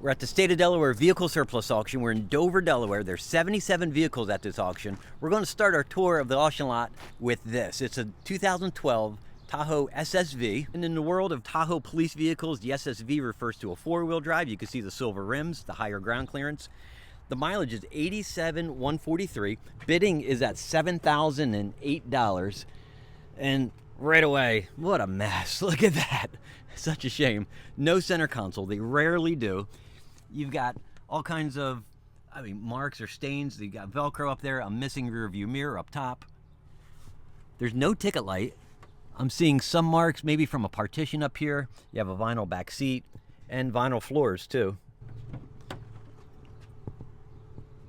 We're at the State of Delaware Vehicle Surplus Auction. We're in Dover, Delaware. There's 77 vehicles at this auction. We're going to start our tour of the auction lot with this. It's a 2012 Tahoe SSV. And in the world of Tahoe police vehicles, the SSV refers to a four-wheel drive. You can see the silver rims, the higher ground clearance. The mileage is 87,143. Bidding is at $7,008. And right away, what a mess. Look at that. Such a shame. No center console. They rarely do. You've got all kinds of, marks or stains. You've got Velcro up there, a missing rear view mirror up top. There's no ticket light. I'm seeing some marks maybe from a partition up here. You have a vinyl back seat and vinyl floors too.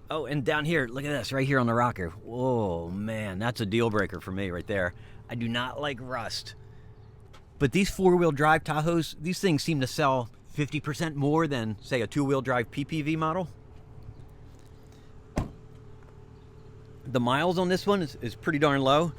Oh, and down here, look at this, right here on the rocker. Whoa, man, that's a deal breaker for me right there. I do not like rust. But these four-wheel drive Tahoes, these things seem to sell 50% more than, say, a two-wheel drive PPV model. The miles on this one is pretty darn low.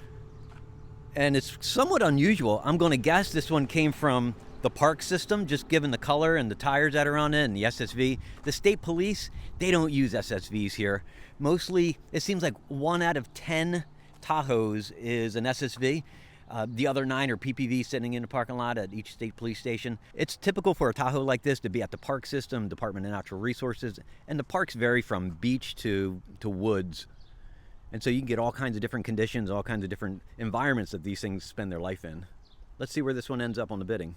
And it's somewhat unusual. I'm going to guess this one came from the park system, just given the color and the tires that are on it and the SSV. The state police, they don't use SSVs here. Mostly, it seems like 1 out of 10 Tahoes is an SSV. The other 9 are PPV sitting in the parking lot at each state police station. It's typical for a Tahoe like this to be at the park system, Department of Natural Resources, and the parks vary from beach to woods. And so you can get all kinds of different conditions, all kinds of different environments that these things spend their life in. Let's see where this one ends up on the bidding.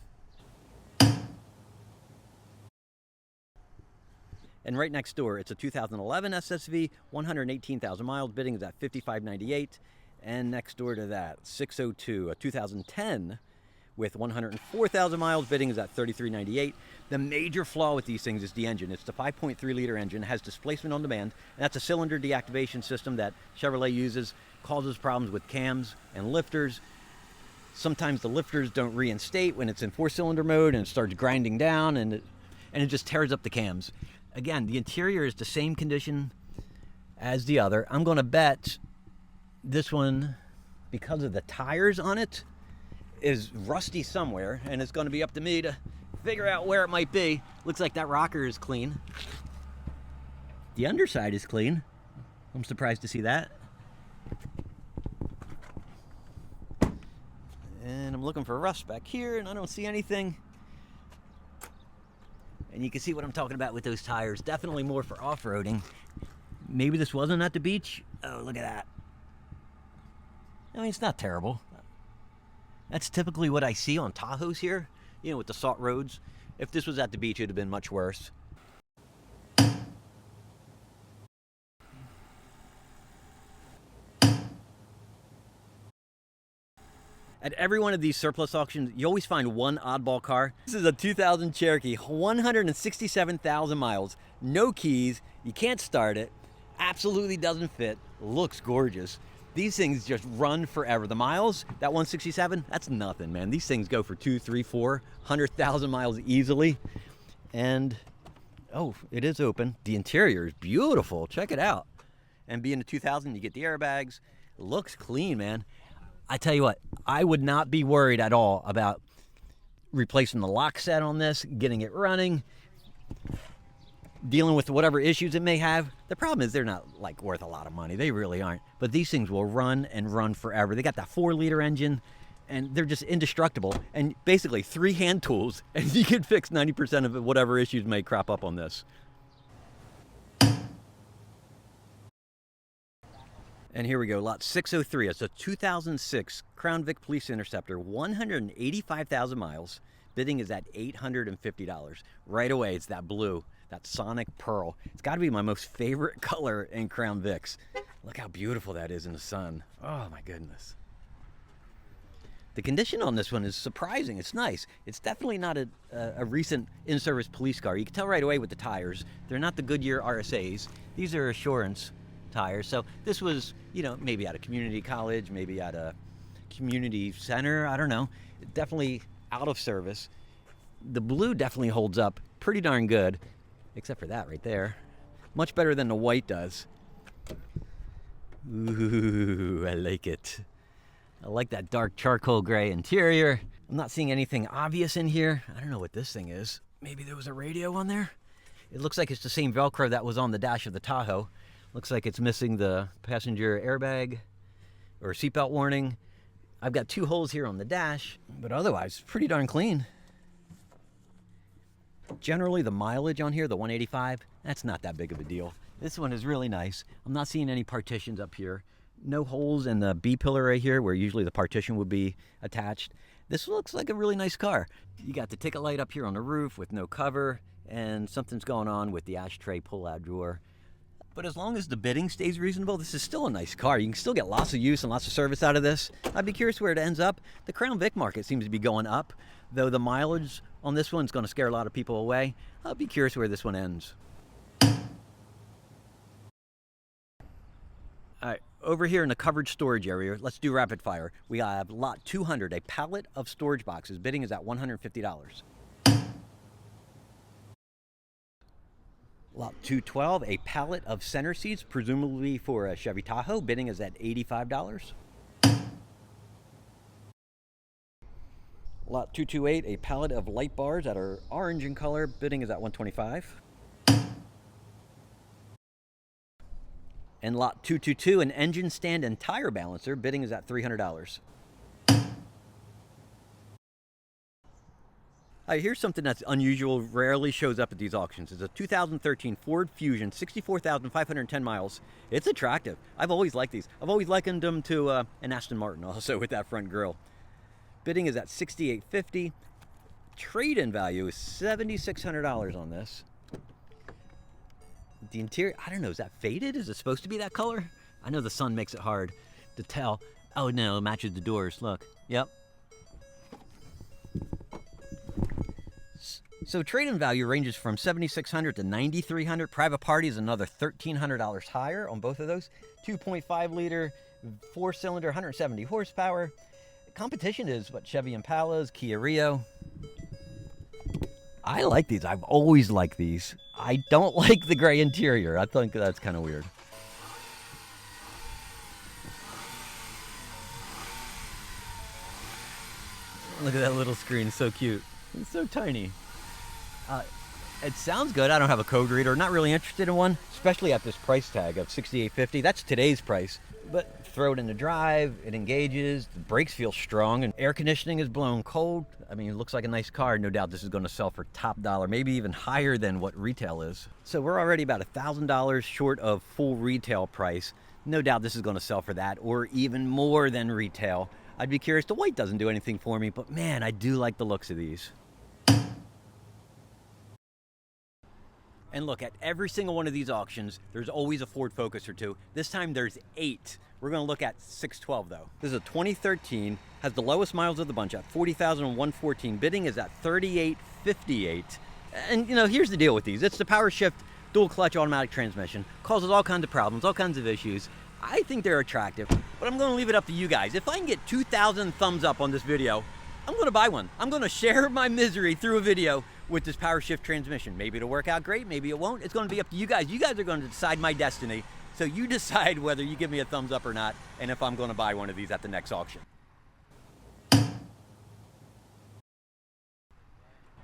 And right next door, it's a 2011 SSV, 118,000 miles. Bidding is at $55.98. And next door to that, 602, a 2010 with 104,000 miles. Bidding is at $33.98. The major flaw with these things is the engine. It's the 5.3-liter engine. It has displacement on demand. And that's a cylinder deactivation system that Chevrolet uses. Causes problems with cams and lifters. Sometimes the lifters don't reinstate when it's in 4-cylinder mode and it starts grinding down and it just tears up the cams. Again, the interior is the same condition as the other. I'm going to bet this one, because of the tires on it, is rusty somewhere, and it's going to be up to me to figure out where it might be. Looks like that rocker is clean. The underside is clean. I'm surprised to see that. And I'm looking for rust back here, and I don't see anything. And you can see what I'm talking about with those tires. Definitely more for off-roading. Maybe this wasn't at the beach. Oh, look at that. It's not terrible. That's typically what I see on Tahoes here, with the salt roads. If this was at the beach, it would have been much worse. At every one of these surplus auctions, you always find one oddball car. This is a 2000 Cherokee, 167,000 miles, no keys, you can't start it, absolutely doesn't fit, looks gorgeous. These things just run forever. The miles, that 167, that's nothing, man. These things go for 2, 3, 400,000 miles easily. And, oh, it is open. The interior is beautiful. Check it out. And being a 2000, you get the airbags. It looks clean, man. I tell you what, I would not be worried at all about replacing the lock set on this, getting it running, dealing with whatever issues it may have. The problem is they're not worth a lot of money. They really aren't. But these things will run and run forever. They got that 4-liter engine and they're just indestructible. And basically 3 hand tools and you can fix 90% of whatever issues may crop up on this. And here we go, lot 603. It's a 2006 Crown Vic Police Interceptor, 185,000 miles. Bidding is at $850. Right away, it's that blue, that Sonic Pearl. It's got to be my most favorite color in Crown Vics. Look how beautiful that is in the sun. Oh my goodness. The condition on this one is surprising. It's nice. It's definitely not a recent in-service police car. You can tell right away with the tires. They're not the Goodyear RSAs. These are Assurance tires. So this was, maybe at a community college, maybe at a community center. I don't know. Definitely out of service. The blue definitely holds up pretty darn good, except for that right there. Much better than the white does. Ooh, I like it. I like that dark charcoal gray interior. I'm not seeing anything obvious in here. I don't know what this thing is. Maybe there was a radio on there? It looks like it's the same Velcro that was on the dash of the Tahoe. Looks like it's missing the passenger airbag or seatbelt warning. I've got 2 holes here on the dash, but otherwise pretty darn clean. Generally the mileage on here, the 185, that's not that big of a deal. This one is really nice. I'm not seeing any partitions up here. No holes in the B-pillar right here where usually the partition would be attached. This looks like a really nice car. You got the ticket light up here on the roof with no cover, and something's going on with the ashtray pull-out drawer. But as long as the bidding stays reasonable, this is still a nice car. You can still get lots of use and lots of service out of this. I'd be curious where it ends up. The Crown Vic market seems to be going up, though the mileage on this one's going to scare a lot of people away. I'll be curious where this one ends. All right, over here in the covered storage area, let's do rapid fire. We have lot 200, a pallet of storage boxes. Bidding is at $150. Lot 212, a pallet of center seats, presumably for a Chevy Tahoe. Bidding is at $85. Lot 228, a pallet of light bars that are orange in color. Bidding is at $125. And lot 222, an engine stand and tire balancer. Bidding is at $300. Here's something that's unusual, rarely shows up at these auctions. It's a 2013 Ford Fusion, 64,510 miles. It's attractive. I've always liked these. I've always likened them to an Aston Martin also with that front grille. Bidding is at $6,850. Trade-in value is $7,600 on this. The interior, I don't know, is that faded? Is it supposed to be that color? I know the sun makes it hard to tell. Oh no, it matches the doors, look. Yep. So trade-in value ranges from $7,600 to $9,300. Private party is another $1,300 higher on both of those. 2.5 liter, 4-cylinder, 170 horsepower. Competition is what, Chevy Impalas, Kia Rio. I like these. I've always liked these. I don't like the gray interior. I think that's kind of weird. Look at that little screen, so cute. It's so tiny. It sounds good. I don't have a code reader. Not really interested in one, especially at this price tag of $6,850. That's today's price. But throw it in the drive, it engages, the brakes feel strong, and air conditioning is blown cold. I mean, it looks like a nice car. No doubt this is going to sell for top dollar, maybe even higher than what retail is. So we're already about $1,000 short of full retail price. No doubt this is going to sell for that, or even more than retail. I'd be curious. The white doesn't do anything for me, but man, I do like the looks of these. And look, at every single one of these auctions, there's always a Ford Focus or two. This time there's 8. We're gonna look at 612 though. This is a 2013, has the lowest miles of the bunch at 40,114. Bidding is at $38.58. And you know, here's the deal with these. It's the power shift, dual clutch automatic transmission. Causes all kinds of problems, all kinds of issues. I think they're attractive, but I'm gonna leave it up to you guys. If I can get 2,000 thumbs up on this video, I'm gonna buy one. I'm gonna share my misery through a video with this power shift transmission. Maybe it'll work out great, maybe it won't. It's gonna be up to you guys. You guys are gonna decide my destiny. So you decide whether you give me a thumbs up or not, and if I'm gonna buy one of these at the next auction.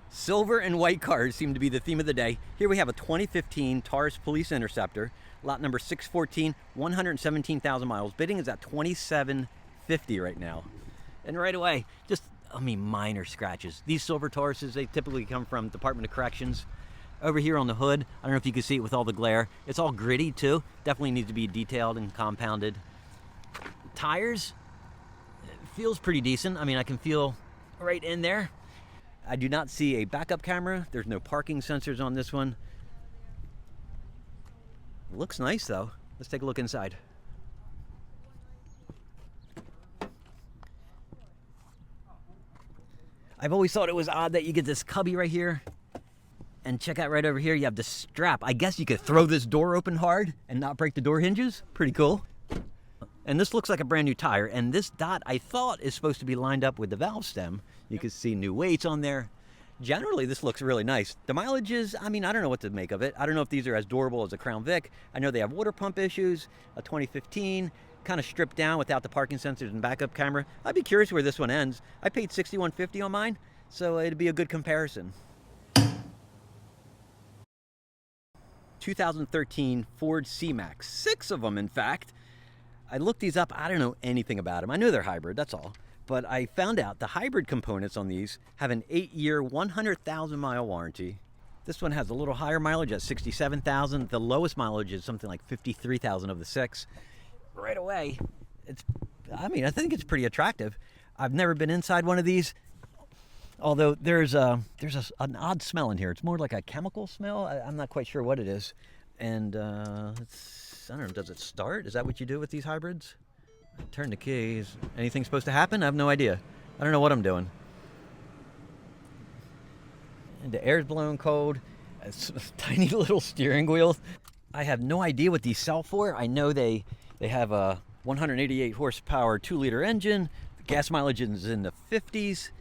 Silver and white cars seem to be the theme of the day. Here we have a 2015 Taurus Police Interceptor, lot number 614, 117,000 miles. Bidding is at $27.50 right now. And right away, just, I mean, minor scratches. These silver Tauruses, they typically come from Department of Corrections. Over here on the hood, I don't know if you can see it with all the glare. It's all gritty too. Definitely needs to be detailed and compounded. Tires, it feels pretty decent. I mean, I can feel right in there. I do not see a backup camera. There's no parking sensors on this one. Looks nice though. Let's take a look inside. I've always thought it was odd that you get this cubby right here. And check out right over here, you have the strap. I guess you could throw this door open hard and not break the door hinges. Pretty cool. And this looks like a brand new tire. And this dot, I thought, is supposed to be lined up with the valve stem. You can see new weights on there. Generally, this looks really nice. The mileage is, I mean, I don't know what to make of it. I don't know if these are as durable as a Crown Vic. I know they have water pump issues, a 2015, kind of stripped down without the parking sensors and backup camera. I'd be curious where this one ends. I paid $61.50 on mine, so it'd be a good comparison. 2013 Ford C-Max. 6 of them, in fact. I looked these up. I don't know anything about them. I know they're hybrid, that's all. But I found out the hybrid components on these have an 8-year, 100,000-mile warranty. This one has a little higher mileage at 67,000. The lowest mileage is something like 53,000 of the 6. Right away, I think it's pretty attractive. I've never been inside one of these, although there's an odd smell in here. It's more like a chemical smell. I'm not quite sure what it is. And I don't know, does it start? Is that what you do with these hybrids? Turn the keys. Anything supposed to happen? I have no idea. I don't know what I'm doing. And the air's blowing cold. It's tiny little steering wheel. I have no idea what these sell for. I know they have a 188 horsepower 2-liter engine. The gas mileage is in the 50s.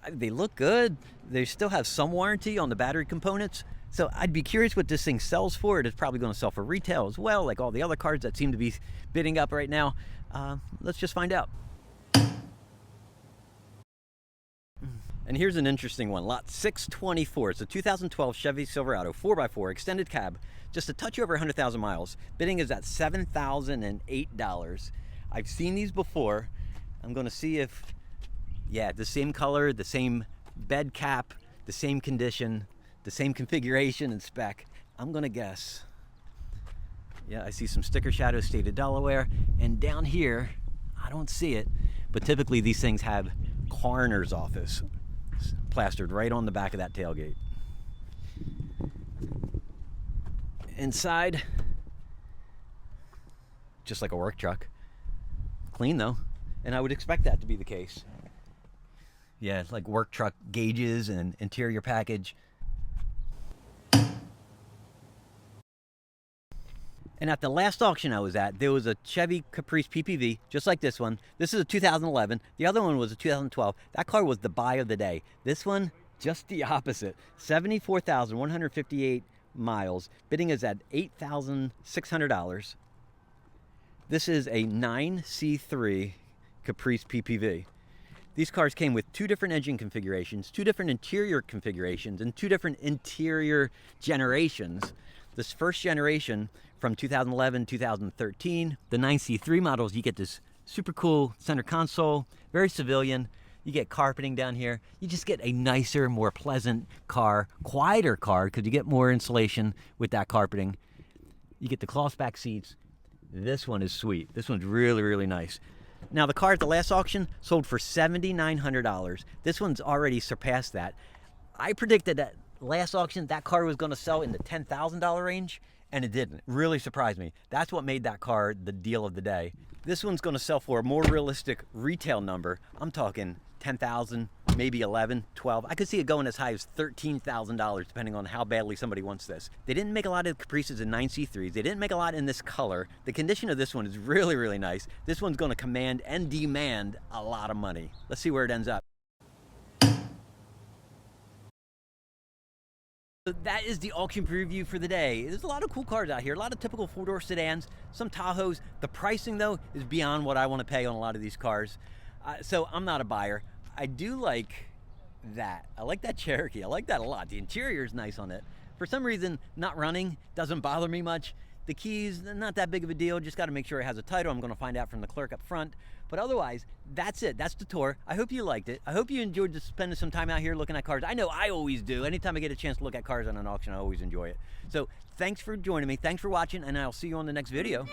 They look good. They still have some warranty on the battery components. So I'd be curious what this thing sells for. It is probably going to sell for retail as well, like all the other cars that seem to be bidding up right now. Let's just find out. And here's an interesting one. Lot 624. It's a 2012 Chevy Silverado 4x4 extended cab, just a touch over 100,000 miles. Bidding is at $7,008. I've seen these before. I'm going to see if, yeah, the same color, the same bed cap, the same condition, the same configuration and spec. I'm going to guess. Yeah, I see some sticker shadows, state of Delaware. And down here, I don't see it, but typically these things have coroner's office plastered right on the back of that tailgate. Inside, just like a work truck. Clean though, and I would expect that to be the case. Yeah, it's like work truck gauges and interior package. And at the last auction I was at, there was a Chevy Caprice PPV, just like this one. This is a 2011. The other one was a 2012. That car was the buy of the day. This one, just the opposite. 74,158 miles. Bidding is at $8,600. This is a 9C3 Caprice PPV. These cars came with 2 different engine configurations, 2 different interior configurations, and 2 different interior generations. This first generation from 2011, 2013, the 9C3 models, you get this super cool center console, very civilian. You get carpeting down here. You just get a nicer, more pleasant car, quieter car, because you get more insulation with that carpeting. You get the cloth back seats. This one is sweet. This one's really, really nice. Now, the car at the last auction sold for $7,900. This one's already surpassed that. I predicted that last auction, that car was going to sell in the $10,000 range, and it didn't. It really surprised me. That's what made that car the deal of the day. This one's going to sell for a more realistic retail number. I'm talking 10,000, maybe 11, 12. I could see it going as high as $13,000 depending on how badly somebody wants this. They didn't make a lot of Caprices in 9C3s. They didn't make a lot in this color. The condition of this one is really, really nice. This one's going to command and demand a lot of money. Let's see where it ends up. So that is the auction preview for the day. There's a lot of cool cars out here, a lot of typical 4-door sedans, some Tahoes. The pricing, though, is beyond what I want to pay on a lot of these cars. So I'm not a buyer. I do like that. I like that Cherokee. I like that a lot. The interior is nice on it. For some reason, not running doesn't bother me much. The keys, not that big of a deal. Just got to make sure it has a title. I'm going to find out from the clerk up front. But otherwise, that's it. That's the tour. I hope you liked it. I hope you enjoyed just spending some time out here looking at cars. I know I always do. Anytime I get a chance to look at cars on an auction, I always enjoy it. So thanks for joining me. Thanks for watching, and I'll see you on the next video.